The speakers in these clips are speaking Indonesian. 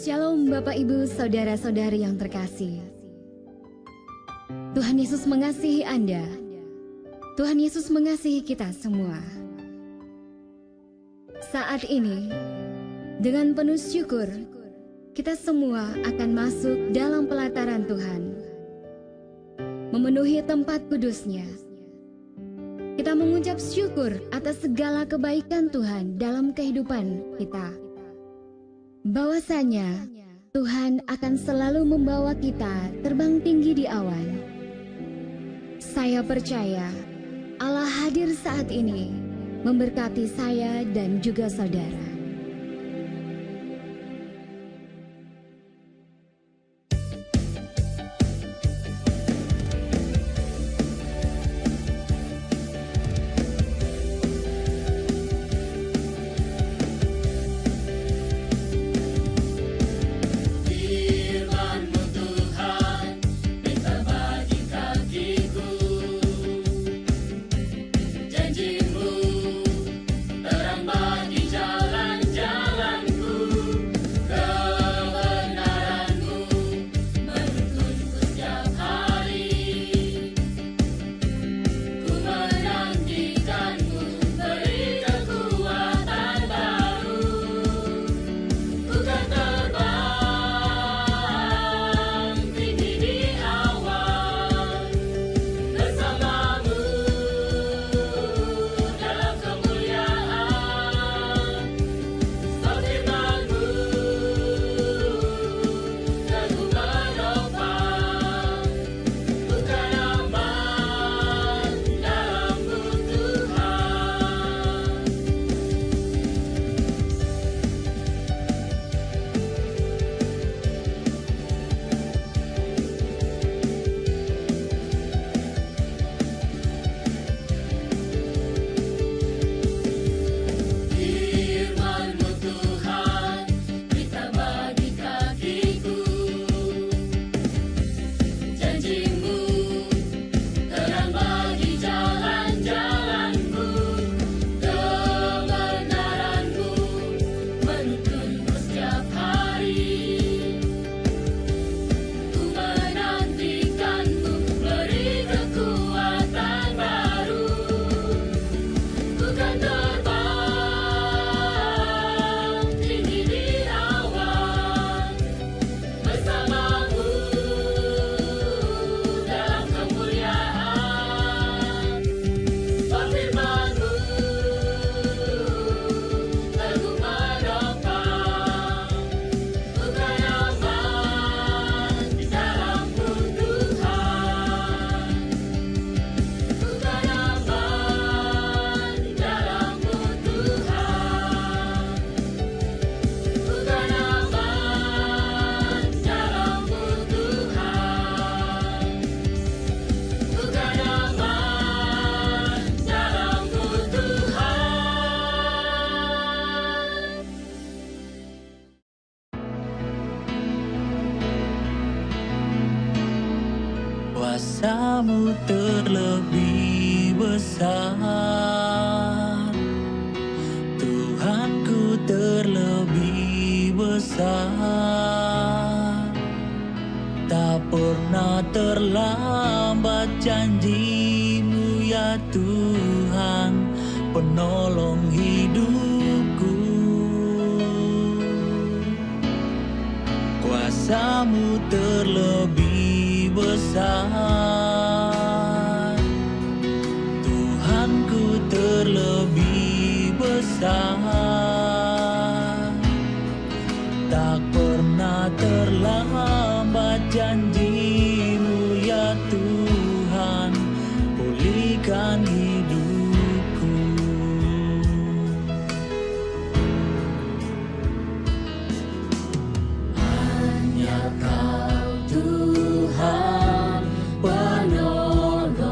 Shalom Bapak Ibu Saudara-saudari yang terkasih. Tuhan Yesus mengasihi Anda. Tuhan Yesus mengasihi kita semua. Saat ini, dengan penuh syukur, kita semua akan masuk dalam pelataran Tuhan, memenuhi tempat kudus-Nya. Kita mengucap syukur atas segala kebaikan Tuhan dalam kehidupan kita. Bahwasanya Tuhan akan selalu membawa kita terbang tinggi di awan. Saya percaya Allah hadir saat ini memberkati saya dan juga saudara. Janjimu terang bagi jalan. Kuasamu terlebih besar, Tuhanku terlebih besar. Tak pernah terlambat janji-Mu ya Tuhan, penolong hidupku. Kuasamu terlebih besar, Tuhanku terlebih besar. Tak pernah terlambat janji-Mu ya Tuhan, pulihkan hidupku. Hanya Kau Tuhan penolongku,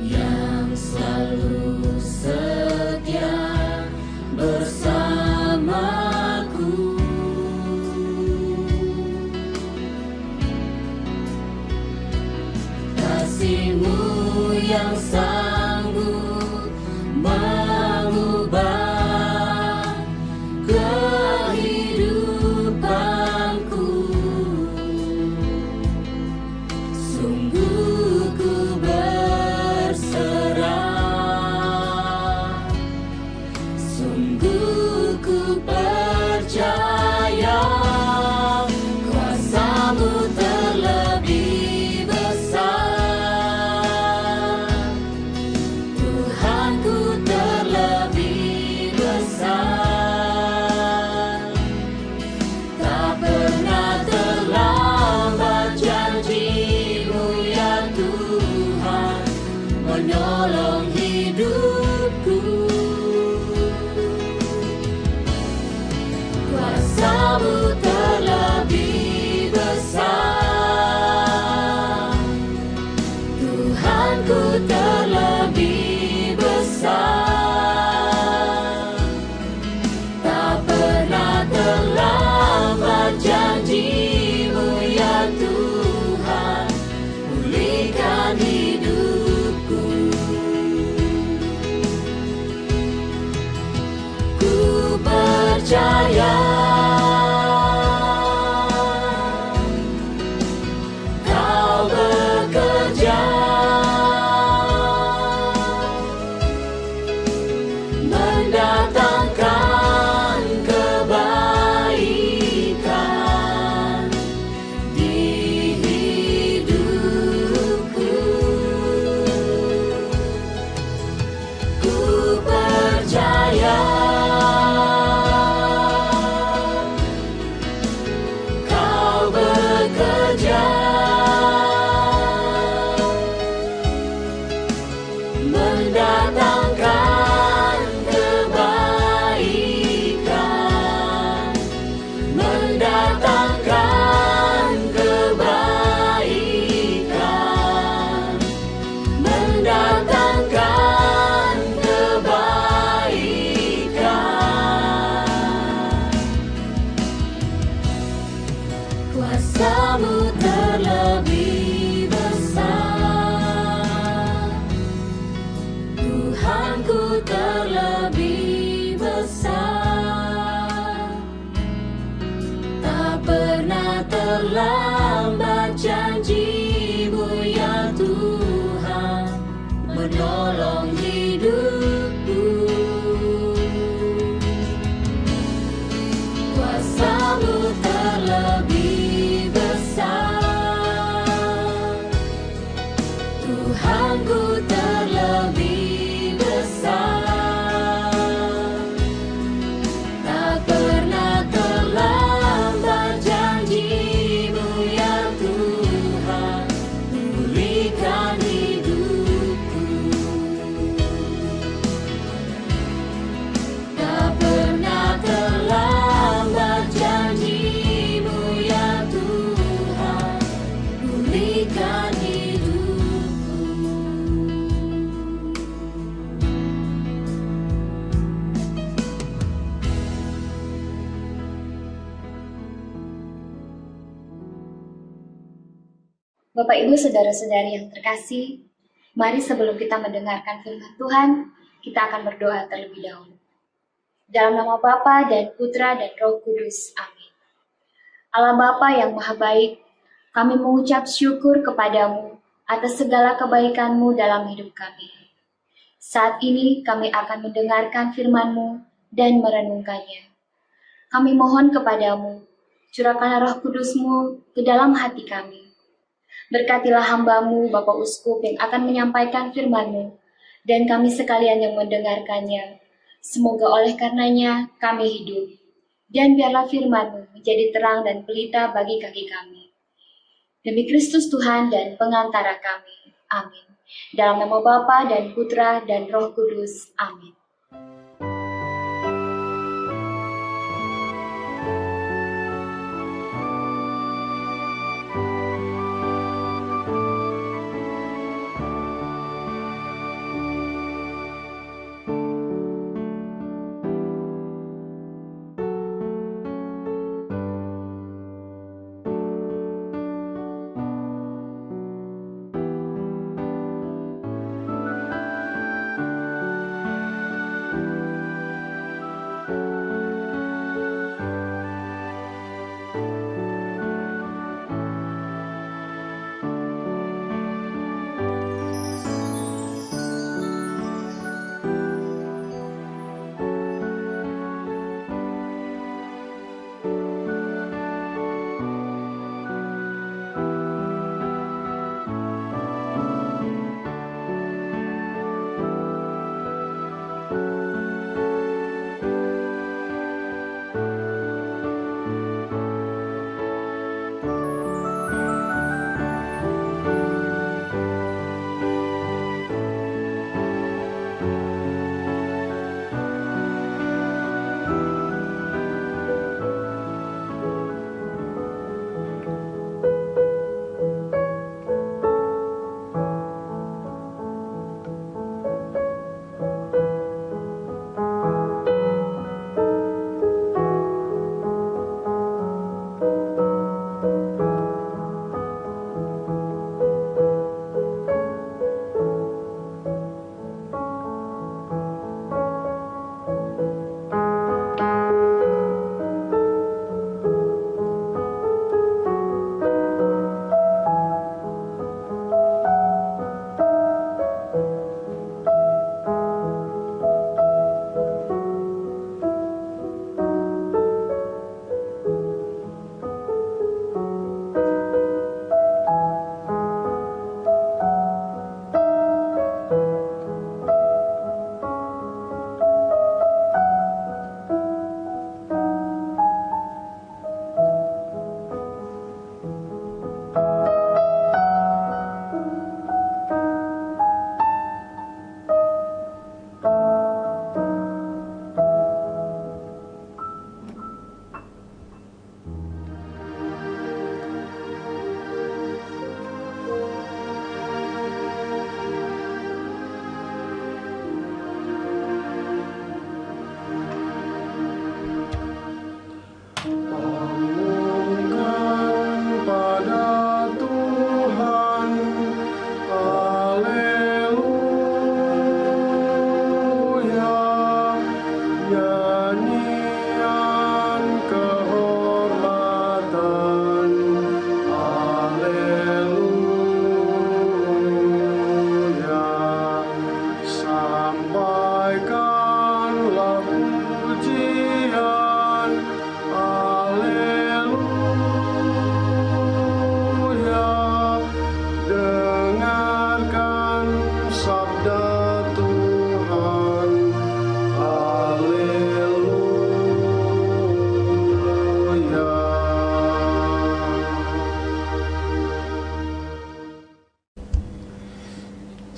yang selalu setia bersamaku. Kasih-Mu yang sanggup mengubah kehidupanku. Sungguh ku berserah, sungguh ku percaya. Kuasa-Mu terlebih besar, Tuhanku terlebih besar. Tak pernah terlambat janji-Mu ya Tuhan, menolong hidupku. Kuasa-Mu terlebih besar, Tuhanku terlebih besar. Tak pernah terlambat janji-Mu ya Tuhan, pulihkan hidupku. Ku percaya Kau bekerja, mendatangkan kebaikan di hidupku. Ku percaya Kau bekerja, mendatangkan kebaikan, mendatangkan kebaikan, mendatangkan kebaikan. Kuasa-Mu terlebih besar, Tuhanku terlebih besar. Tak pernah terlambat janji-Mu ya Tuhan, menolong hidupku. Kuasa-Mu terlebih besar, Tuhanku terlebih besar. Tak pernah terlambat janji-Mu ya Tuhan, pulihkan hidupku. Tak pernah terlambat janji-Mu ya Tuhan, pulihkan hidupku. Bapak Ibu saudara-saudari yang terkasih, mari sebelum kita mendengarkan firman Tuhan, kita akan berdoa terlebih dahulu. Dalam nama Bapa dan Putra dan Roh Kudus. Amin. Allah Bapa yang Maha Baik, kami mengucap syukur kepadamu atas segala kebaikan-Mu dalam hidup kami. Saat ini kami akan mendengarkan firman-Mu dan merenungkannya. Kami mohon kepadamu, curahkanlah Roh Kudus-Mu ke dalam hati kami. Berkatilah hamba-Mu, Bapak Uskup yang akan menyampaikan firman-Mu, dan kami sekalian yang mendengarkannya. Semoga oleh karenanya kami hidup, dan biarlah firman-Mu menjadi terang dan pelita bagi kaki kami. Demi Kristus Tuhan dan pengantara kami. Amin. Dalam nama Bapa dan Putra dan Roh Kudus. Amin.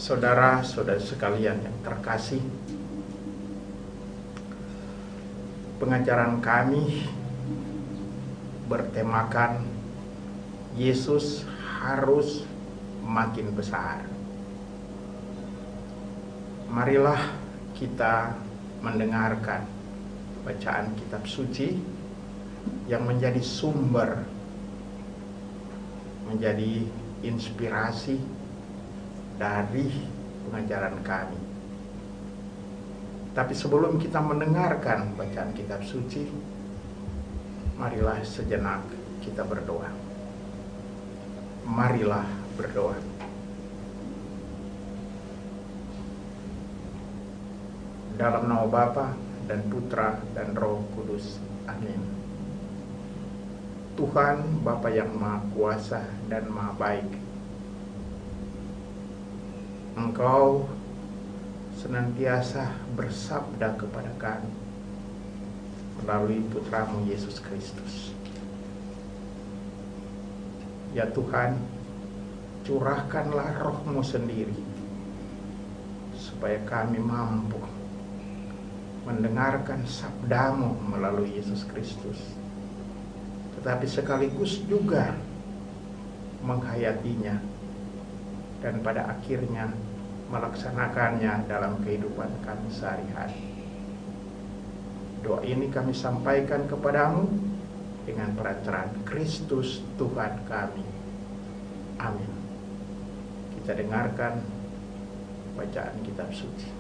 Saudara-saudara sekalian yang terkasih, pengajaran kami bertemakan Yesus harus makin besar. Marilah kita mendengarkan bacaan kitab suci yang menjadi sumber, menjadi inspirasi dari pengajaran kami. Tapi sebelum kita mendengarkan bacaan kitab suci, marilah sejenak kita berdoa. Marilah berdoa. Dalam nama Bapa dan Putra dan Roh Kudus. Amin. Tuhan Bapa yang Maha Kuasa dan Maha Baik, Engkau senantiasa bersabda kepada kami melalui Putramu Yesus Kristus. Ya Tuhan, curahkanlah Roh-Mu sendiri supaya kami mampu mendengarkan sabda-Mu melalui Yesus Kristus, tetapi sekaligus juga menghayatinya dan pada akhirnya melaksanakannya dalam kehidupan kami sehari-hari. Doa ini kami sampaikan kepadamu dengan perancaran Kristus Tuhan kami. Amin. Kita dengarkan bacaan kitab suci.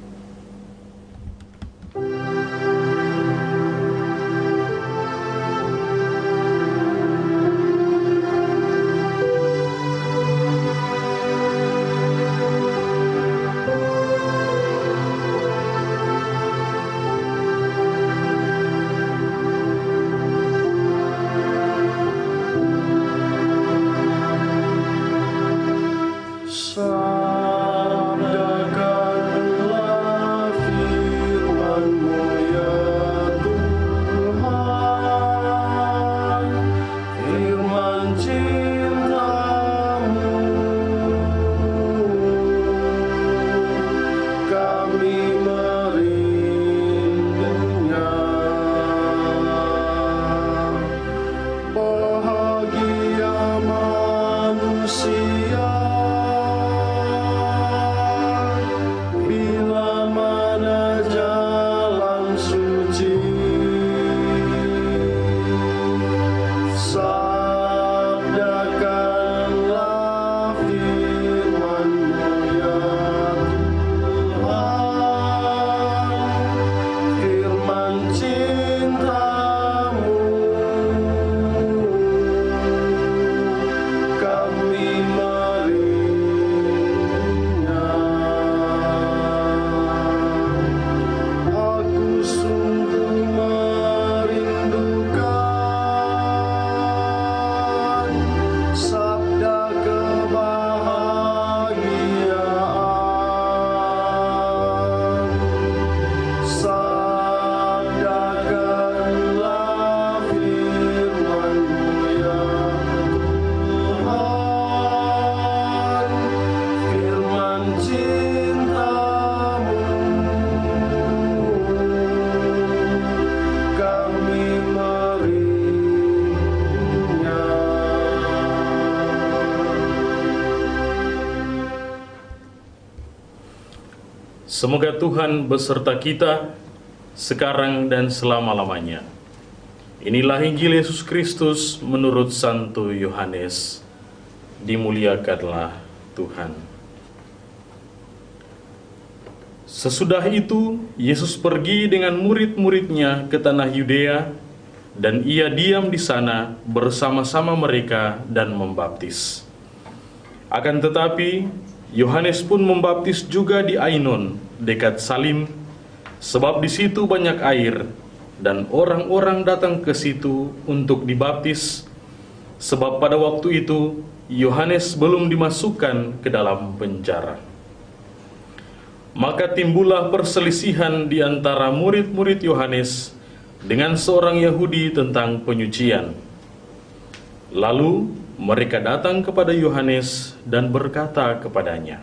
Semoga Tuhan beserta kita sekarang dan selama-lamanya. Inilah Injil Yesus Kristus menurut Santo Yohanes. Dimuliakanlah Tuhan. Sesudah itu, Yesus pergi dengan murid-muridnya ke tanah Yudea, dan ia diam di sana bersama-sama mereka dan membaptis. Akan tetapi, Yohanes pun membaptis juga di Ainon, dekat Salim, sebab di situ banyak air, dan orang-orang datang ke situ untuk dibaptis, sebab pada waktu itu Yohanes belum dimasukkan ke dalam penjara. Maka timbullah perselisihan di antara murid-murid Yohanes dengan seorang Yahudi tentang penyucian. Lalu mereka datang kepada Yohanes dan berkata kepadanya,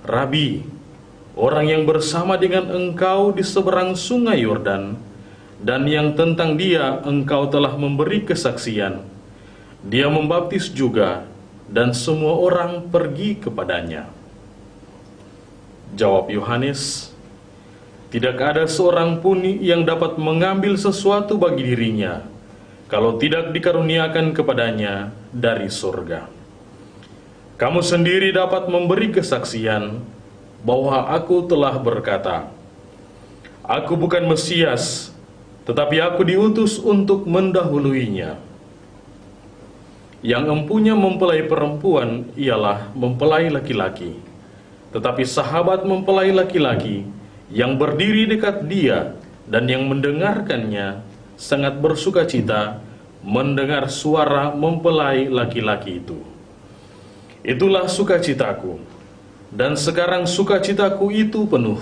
"Rabi, orang yang bersama dengan engkau di seberang sungai Yordan, dan yang tentang dia engkau telah memberi kesaksian, dia membaptis juga, dan semua orang pergi kepadanya." Jawab Yohanes, "Tidak ada seorang pun yang dapat mengambil sesuatu bagi dirinya, kalau tidak dikaruniakan kepadanya dari surga. Kamu sendiri dapat memberi kesaksian bahwa aku telah berkata, aku bukan Mesias, tetapi aku diutus untuk mendahuluinya. Yang empunya mempelai perempuan ialah mempelai laki-laki, tetapi sahabat mempelai laki-laki yang berdiri dekat dia dan yang mendengarkannya sangat bersukacita mendengar suara mempelai laki-laki itu. Itulah sukacitaku, dan sekarang sukacitaku itu penuh.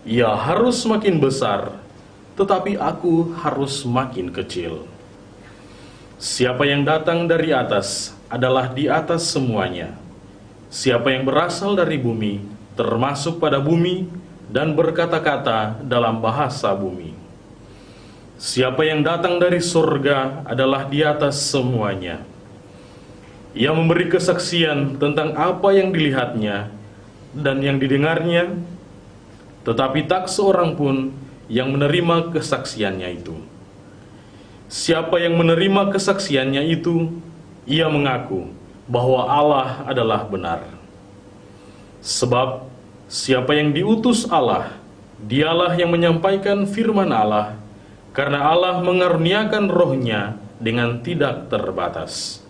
Ia harus makin besar, tetapi aku harus makin kecil. Siapa yang datang dari atas adalah di atas semuanya. Siapa yang berasal dari bumi, termasuk pada bumi, dan berkata-kata dalam bahasa bumi. Siapa yang datang dari surga adalah di atas semuanya. Ia memberi kesaksian tentang apa yang dilihatnya dan yang didengarnya, tetapi tak seorang pun yang menerima kesaksiannya itu. Siapa yang menerima kesaksiannya itu, ia mengaku bahwa Allah adalah benar. Sebab siapa yang diutus Allah, dialah yang menyampaikan firman Allah, karena Allah mengaruniakan rohnya dengan tidak terbatas.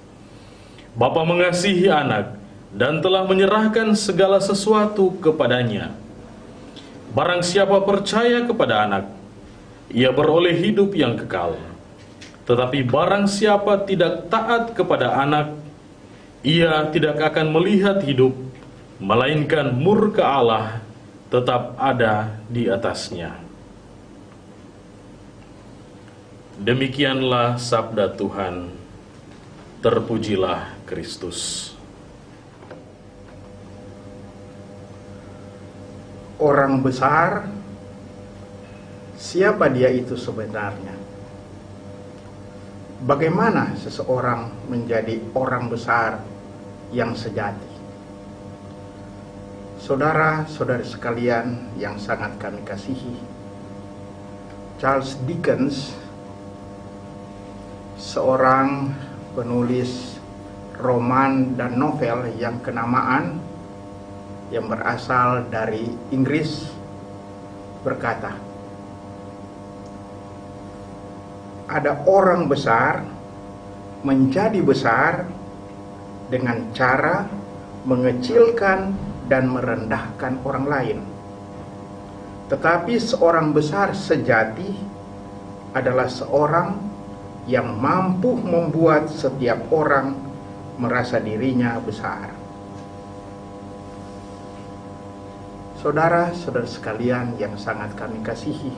Bapa mengasihi anak dan telah menyerahkan segala sesuatu kepadanya. Barang siapa percaya kepada anak, ia beroleh hidup yang kekal. Tetapi barang siapa tidak taat kepada anak, ia tidak akan melihat hidup, melainkan murka Allah tetap ada di atasnya. Demikianlah sabda Tuhan. Terpujilah Kristus. Orang besar, siapa dia itu sebenarnya? Bagaimana seseorang menjadi orang besar yang sejati? Saudara-saudari sekalian yang sangat kami kasihi, Charles Dickens, seorang penulis roman dan novel yang kenamaan, yang berasal dari Inggris, berkata, ada orang besar menjadi besar dengan cara mengecilkan dan merendahkan orang lain. Tetapi seorang besar sejati adalah seorang yang mampu membuat setiap orang merasa dirinya besar. Saudara-saudara sekalian yang sangat kami kasihi,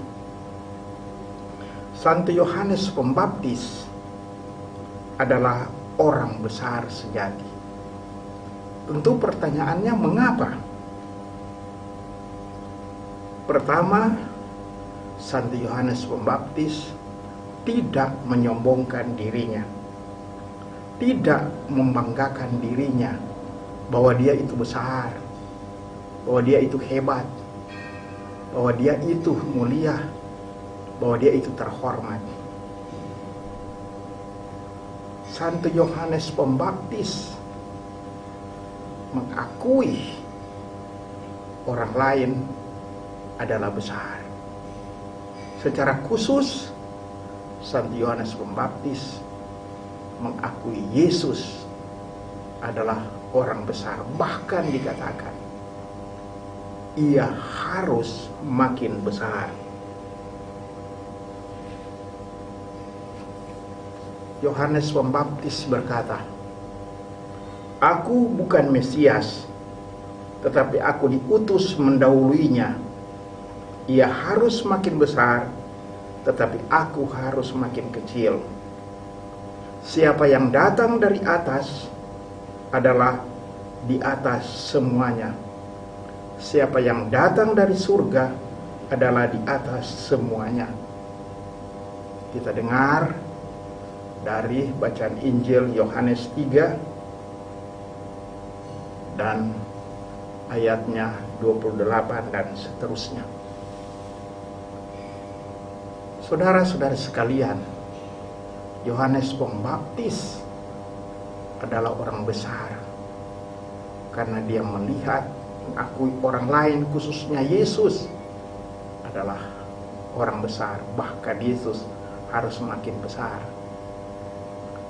Santo Yohanes Pembaptis adalah orang besar sejati. Tentu pertanyaannya, mengapa? Pertama, Santo Yohanes Pembaptis tidak menyombongkan dirinya, tidak membanggakan dirinya bahwa dia itu besar, bahwa dia itu hebat, bahwa dia itu mulia, bahwa dia itu terhormat. Santo Yohanes Pembaptis mengakui orang lain adalah besar. Secara khusus, Santo Yohanes Pembaptis mengakui Yesus adalah orang besar. Bahkan dikatakan, ia harus makin besar. Yohanes Pembaptis berkata, aku bukan Mesias, tetapi aku diutus mendahuluinya. Ia harus makin besar, tetapi aku harus makin kecil. Siapa yang datang dari atas adalah di atas semuanya. Siapa yang datang dari surga adalah di atas semuanya. Kita dengar dari bacaan Injil Yohanes 3 dan ayatnya 28 dan seterusnya. Saudara-saudara sekalian, Yohanes Pembaptis adalah orang besar karena dia melihat, mengakui orang lain, khususnya Yesus adalah orang besar. Bahkan Yesus harus semakin besar.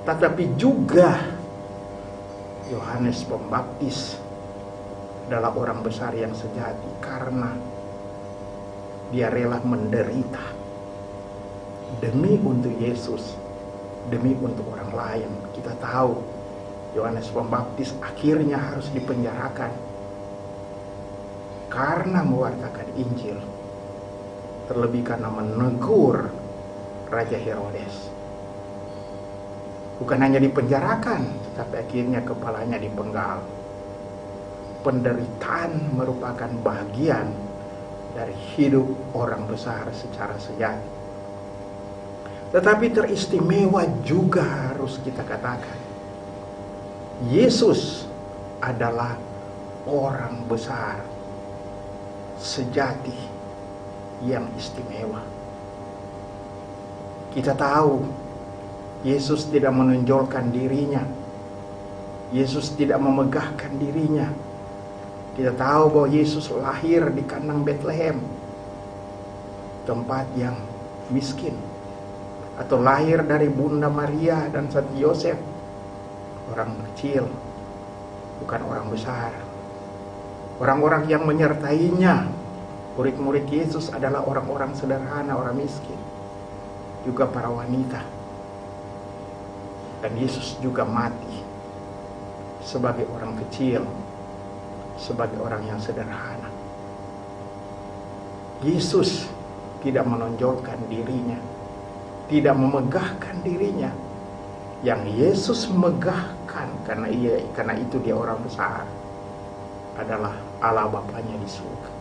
Tetapi juga Yohanes Pembaptis adalah orang besar yang sejati karena dia rela menderita demi untuk Yesus, demi untuk orang lain. Kita tahu Yohanes Pembaptis akhirnya harus dipenjarakan karena mewartakan Injil, terlebih karena menegur Raja Herodes. Bukan hanya dipenjarakan, tetapi akhirnya kepalanya dipenggal. Penderitaan merupakan bagian dari hidup orang besar secara sejati. Tetapi teristimewa juga harus kita katakan, Yesus adalah orang besar sejati yang istimewa. Kita tahu Yesus tidak menonjolkan dirinya. Yesus tidak memegahkan dirinya. Kita tahu bahwa Yesus lahir di kandang Betlehem, tempat yang miskin, atau lahir dari Bunda Maria dan Santo Yosef, orang kecil, bukan orang besar. Orang-orang yang menyertainya, murid-murid Yesus adalah orang-orang sederhana, orang miskin, juga para wanita. Dan Yesus juga mati sebagai orang kecil, sebagai orang yang sederhana. Yesus tidak menonjolkan dirinya, tidak memegahkan dirinya. Yang Yesus megahkan karena itu dia orang besar adalah Allah Bapanya di surga.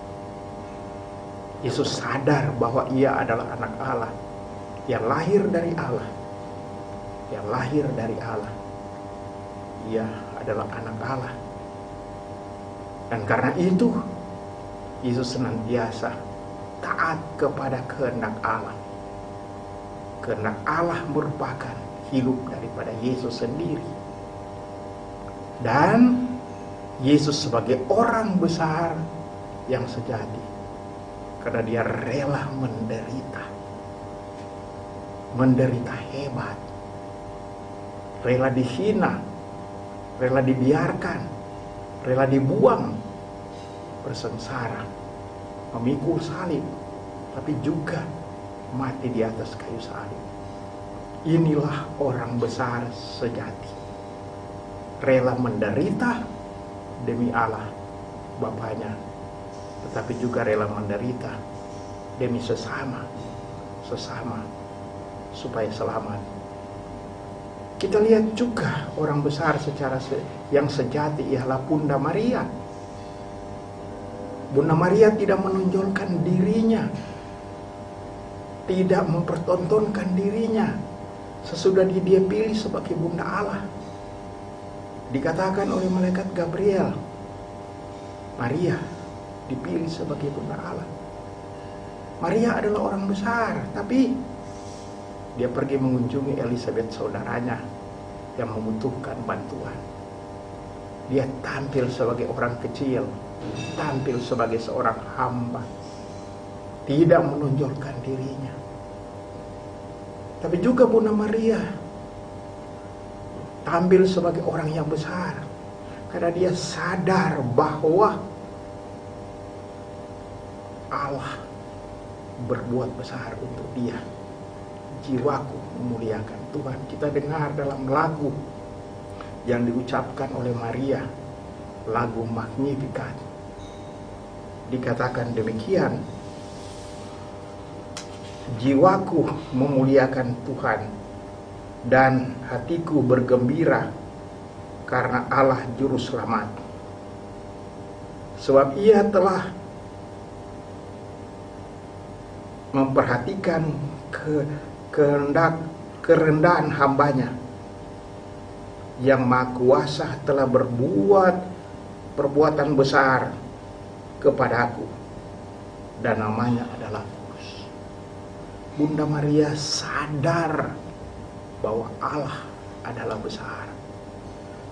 Yesus sadar bahwa ia adalah anak Allah yang lahir dari Allah. Yang lahir dari Allah. Ia adalah anak Allah. Dan karena itu Yesus senantiasa taat kepada kehendak Allah. Kehendak Allah merupakan hidup daripada Yesus sendiri. Dan Yesus sebagai orang besar yang sejati, karena dia rela menderita. Menderita hebat. Rela dihina, rela dibiarkan, rela dibuang, bersengsara, memikul salib, tapi juga mati di atas kayu salib. Inilah orang besar sejati, rela menderita demi Allah Bapanya, tetapi juga rela menderita demi sesama supaya selamat. Kita lihat juga orang besar secara yang sejati ialah Bunda Maria. Bunda Maria tidak menonjolkan dirinya, tidak mempertontonkan dirinya sesudah dia pilih sebagai Bunda Allah. Dikatakan oleh malaikat Gabriel, Maria dipilih sebagai Bunda Allah. Maria adalah orang besar, tapi dia pergi mengunjungi Elizabeth, saudaranya yang membutuhkan bantuan. Dia tampil sebagai orang kecil, tampil sebagai seorang hamba, tidak menonjolkan dirinya. Tapi juga Bunda Maria tampil sebagai orang yang besar, karena dia sadar bahwa Allah berbuat besar untuk dia. Jiwaku memuliakan Tuhan. Kita dengar dalam lagu yang diucapkan oleh Maria, lagu Magnificat. Dikatakan demikian, jiwaku memuliakan Tuhan dan hatiku bergembira karena Allah Juru Selamat. Sebab ia telah memperhatikan kerendahan hambanya. Yang Maha Kuasa telah berbuat perbuatan besar kepadaku, dan namanya adalah Kudus. Bunda Maria sadar bahwa Allah adalah besar.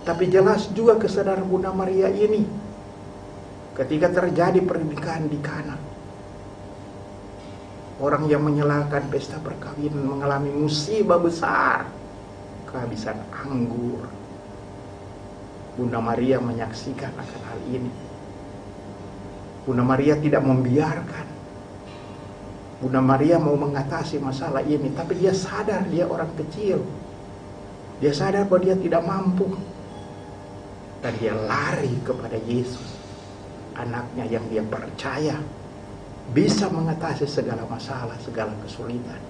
Tapi jelas juga kesadaran Bunda Maria ini ketika terjadi pernikahan di Kana. Orang yang menyalakan pesta perkawinan mengalami musibah besar, kehabisan anggur. Bunda Maria menyaksikan akan hal ini. Bunda Maria tidak membiarkan. Bunda Maria mau mengatasi masalah ini, tapi dia sadar dia orang kecil. Dia sadar bahwa dia tidak mampu. Dan dia lari kepada Yesus, anaknya yang dia percaya bisa mengatasi segala masalah, segala kesulitan.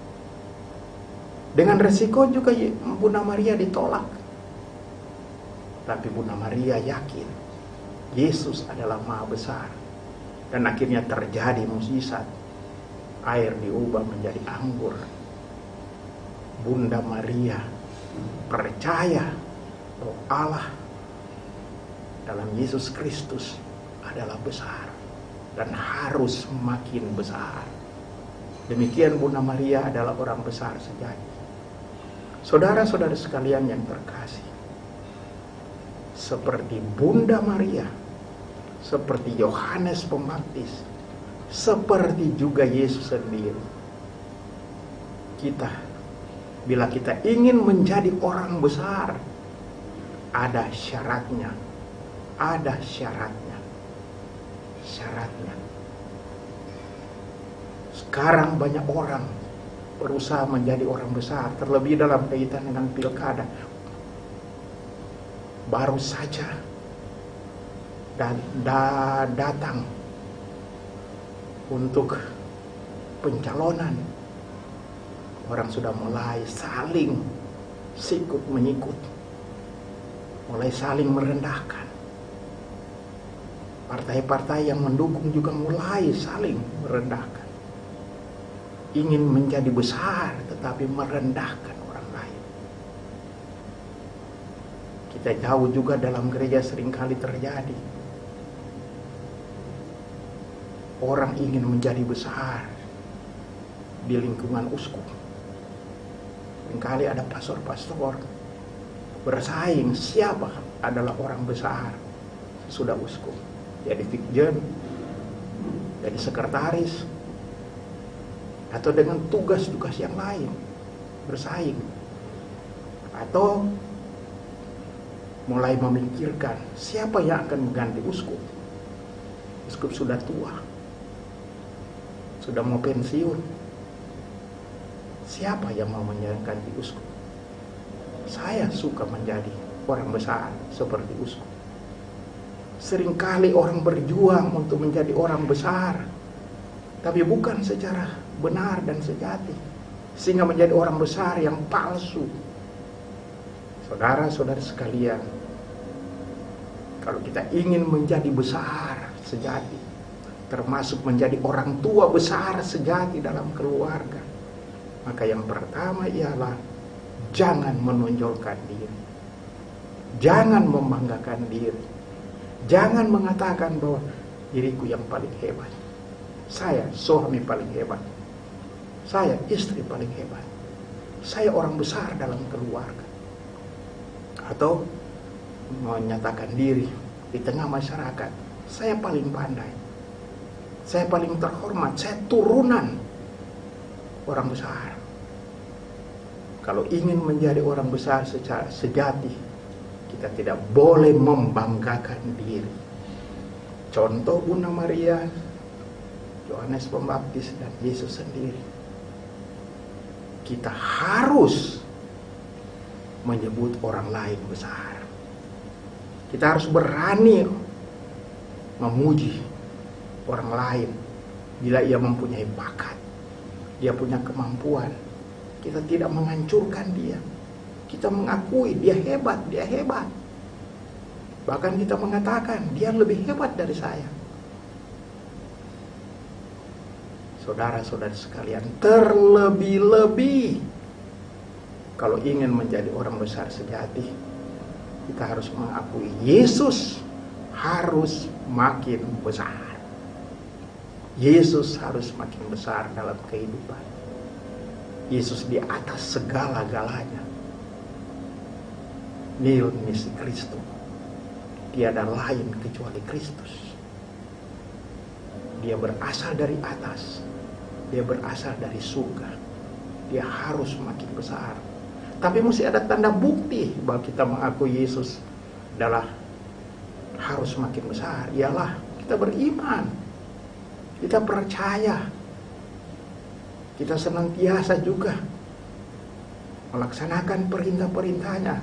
Dengan resiko juga Bunda Maria ditolak. Tapi Bunda Maria yakin Yesus adalah Maha Besar. Dan akhirnya terjadi mukjizat. Air diubah menjadi anggur. Bunda Maria percaya bahwa Allah dalam Yesus Kristus adalah besar dan harus makin besar. Demikian Bunda Maria adalah orang besar sejati. Saudara-saudara sekalian yang terkasih, seperti Bunda Maria, seperti Yohanes Pembaptis, seperti juga Yesus sendiri, kita, bila kita ingin menjadi orang besar, ada syaratnya. Ada syaratnya. Sekarang banyak orang berusaha menjadi orang besar, terlebih dalam kaitan dengan pilkada. Baru saja datang untuk pencalonan, orang sudah mulai saling sikut menyikut, mulai saling merendahkan. Partai-partai yang mendukung juga mulai saling merendahkan. Ingin menjadi besar tetapi merendahkan orang lain. Kita tahu juga dalam gereja seringkali terjadi. Orang ingin menjadi besar di lingkungan uskup. Seringkali ada pastor-pastor bersaing siapa adalah orang besar sesudah uskup. Jadi fikjen, jadi sekretaris, atau dengan tugas-tugas yang lain bersaing, atau mulai memikirkan siapa yang akan mengganti uskup. Uskup sudah tua, sudah mau pensiun, siapa yang mau mengganti uskup? Saya suka menjadi orang besar seperti uskup. Seringkali orang berjuang untuk menjadi orang besar, tapi bukan secara benar dan sejati, sehingga menjadi orang besar yang palsu. Saudara-saudara sekalian, kalau kita ingin menjadi besar sejati, termasuk menjadi orang tua besar sejati dalam keluarga, maka yang pertama ialah jangan menonjolkan diri, jangan membanggakan diri. Jangan mengatakan bahwa diriku yang paling hebat, saya suami paling hebat, saya istri paling hebat, saya orang besar dalam keluarga. Atau menyatakan diri di tengah masyarakat, saya paling pandai, saya paling terhormat, saya turunan orang besar. Kalau ingin menjadi orang besar secara sejati, kita tidak boleh membanggakan diri. Contoh Bunda Maria, Yohanes Pembaptis, dan Yesus sendiri. Kita harus menyebut orang lain besar. Kita harus berani memuji orang lain bila ia mempunyai bakat, dia punya kemampuan. Kita tidak menghancurkan dia. Kita mengakui dia hebat, dia hebat. Bahkan kita mengatakan dia lebih hebat dari saya. Saudara-saudara sekalian, terlebih-lebih kalau ingin menjadi orang besar sejati, kita harus mengakui Yesus harus makin besar. Yesus harus makin besar dalam kehidupan. Yesus di atas segala-galanya. Nil nisi Kristus. Tiada lain kecuali Kristus. Dia berasal dari atas. Dia berasal dari surga. Dia harus makin besar. Tapi mesti ada tanda bukti bahwa kita mengakui Yesus adalah harus makin besar. Ialah kita beriman. Kita percaya. Kita senantiasa juga melaksanakan perintah-perintahnya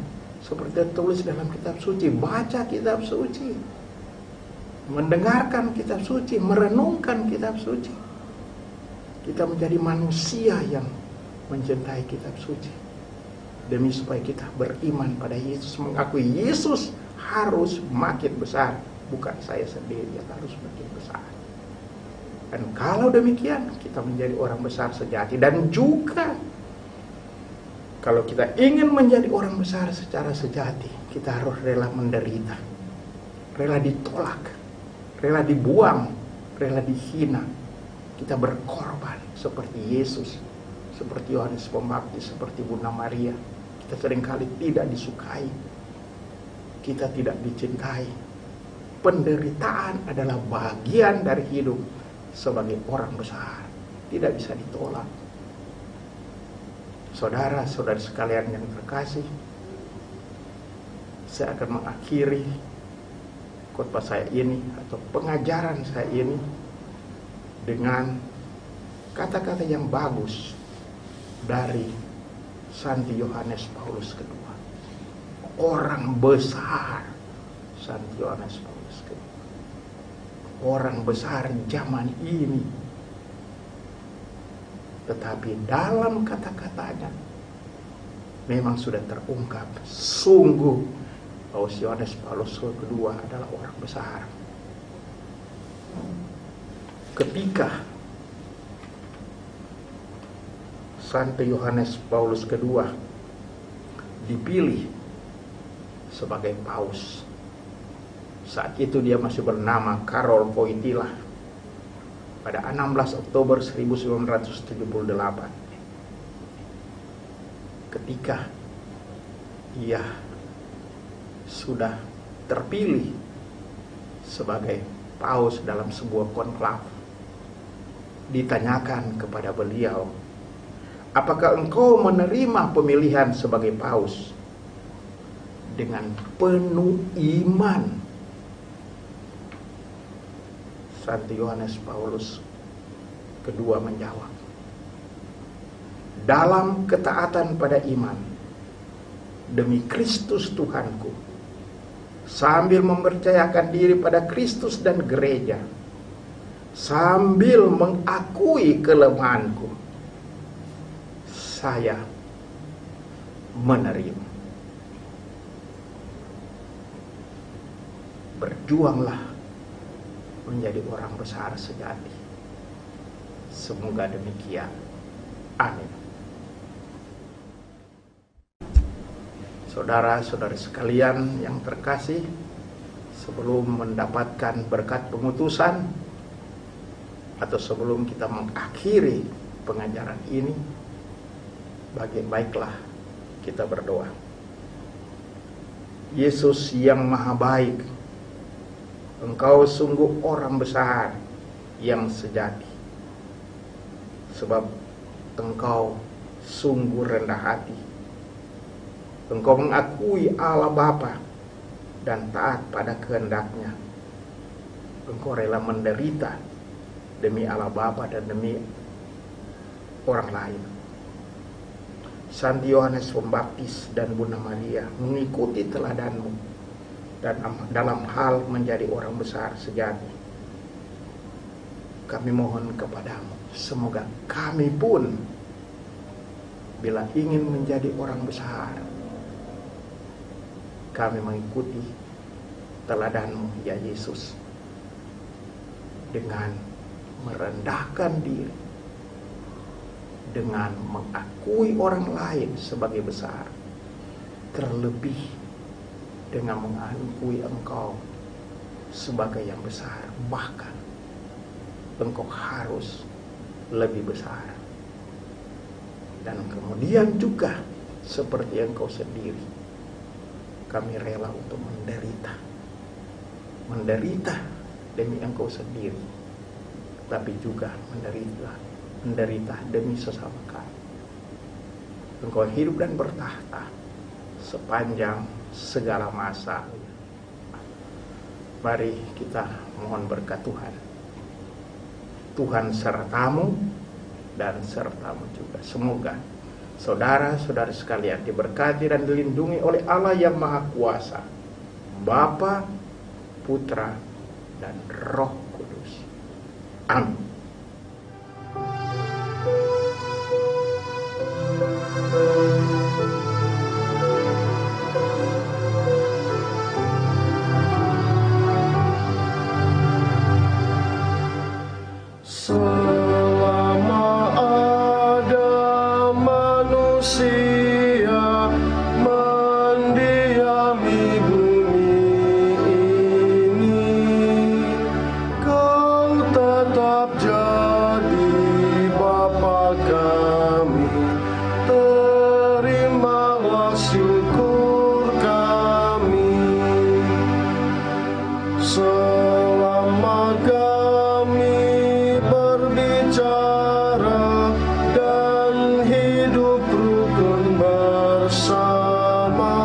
seperti tertulis dalam kitab suci. Baca kitab suci, mendengarkan kitab suci, merenungkan kitab suci. Kita menjadi manusia yang mencintai kitab suci demi supaya kita beriman pada Yesus, mengakui Yesus harus makin besar, bukan saya sendiri yang harus makin besar. Dan kalau demikian kita menjadi orang besar sejati. Dan juga kalau kita ingin menjadi orang besar secara sejati, kita harus rela menderita, rela ditolak, rela dibuang, rela dihina. Kita berkorban seperti Yesus, seperti Yohanes Pembaptis, seperti Bunda Maria. Kita seringkali tidak disukai, kita tidak dicintai. Penderitaan adalah bagian dari hidup sebagai orang besar, tidak bisa ditolak. Saudara-saudari sekalian yang terkasih, saya akan mengakhiri khotbah saya ini atau pengajaran saya ini dengan kata-kata yang bagus dari Santi Yohanes Paulus II. Orang besar Santi Yohanes Paulus II. Orang besar zaman ini. Tetapi dalam kata-katanya memang sudah terungkap sungguh bahwa Yohanes Paulus II adalah orang besar. Ketika Santo Yohanes Paulus II dipilih sebagai paus, saat itu dia masih bernama Karol Wojtyła, pada 16 Oktober 1978. Ketika ia sudah terpilih sebagai paus dalam sebuah konklav, ditanyakan kepada beliau, apakah engkau menerima pemilihan sebagai paus? Dengan penuh iman, Santo Yohanes Paulus II menjawab, dalam ketaatan pada iman, demi Kristus Tuhanku, sambil mempercayakan diri pada Kristus dan gereja, sambil mengakui kelemahanku, saya menerima. Berjuanglah menjadi orang besar sejati. Semoga demikian. Amin. Saudara-saudari sekalian yang terkasih, sebelum mendapatkan berkat pengutusan atau sebelum kita mengakhiri pengajaran ini, baiklah kita berdoa. Yesus yang maha baik, Engkau sungguh orang besar yang sejati, sebab Engkau sungguh rendah hati. Engkau mengakui Allah Bapa dan taat pada kehendaknya. Engkau rela menderita demi Allah Bapa dan demi orang lain. Santi Yohanes Pembaptis dan Bunda Maria mengikuti teladanmu dan dalam hal menjadi orang besar sejati. Kami mohon kepadamu, semoga kami pun bila ingin menjadi orang besar, kami mengikuti teladanmu ya Yesus, dengan merendahkan diri, dengan mengakui orang lain sebagai besar, terlebih dengan mengakui Engkau sebagai yang besar, bahkan Engkau harus lebih besar. Dan kemudian juga seperti Engkau sendiri, kami rela untuk menderita. Menderita demi Engkau sendiri, tapi juga menderita demi sesama kami. Engkau hidup dan bertahta sepanjang segala masa. Mari kita mohon berkat Tuhan. Tuhan sertamu dan sertamu juga. Semoga saudara-saudara sekalian diberkati dan dilindungi oleh Allah yang Maha Kuasa, Bapa, Putra, dan Roh Kudus. Amin. Selama ada manusia mendiami bumi ini, Kau tetap jadi Bapa kami. Terimalah syukur kami. Selama kami berbicara dan hidup rukun bersama,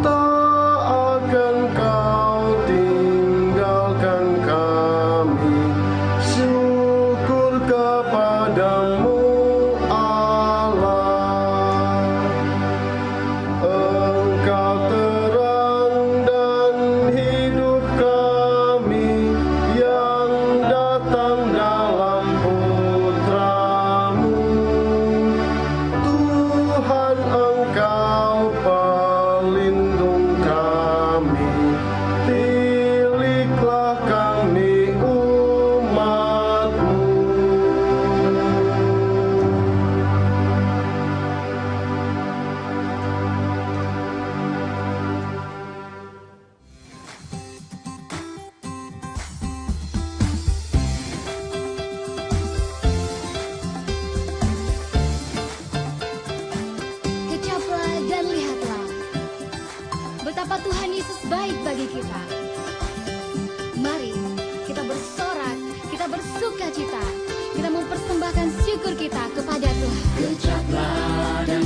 tak akan Kau tinggalkan kami. Syukur kepadamu Allah. Engkau terang dan hidup kami yang datang dalam Putramu. Tuhan, Engkau pelindung kami. Pilihlah kami umat-Mu. Kecaplah dan lihatlah betapa Tuhan Yesus baik bagi kita. Mari kita bersorak, kita bersuka cita, kita mempersembahkan syukur kita kepada Tuhan. Kecaplah dan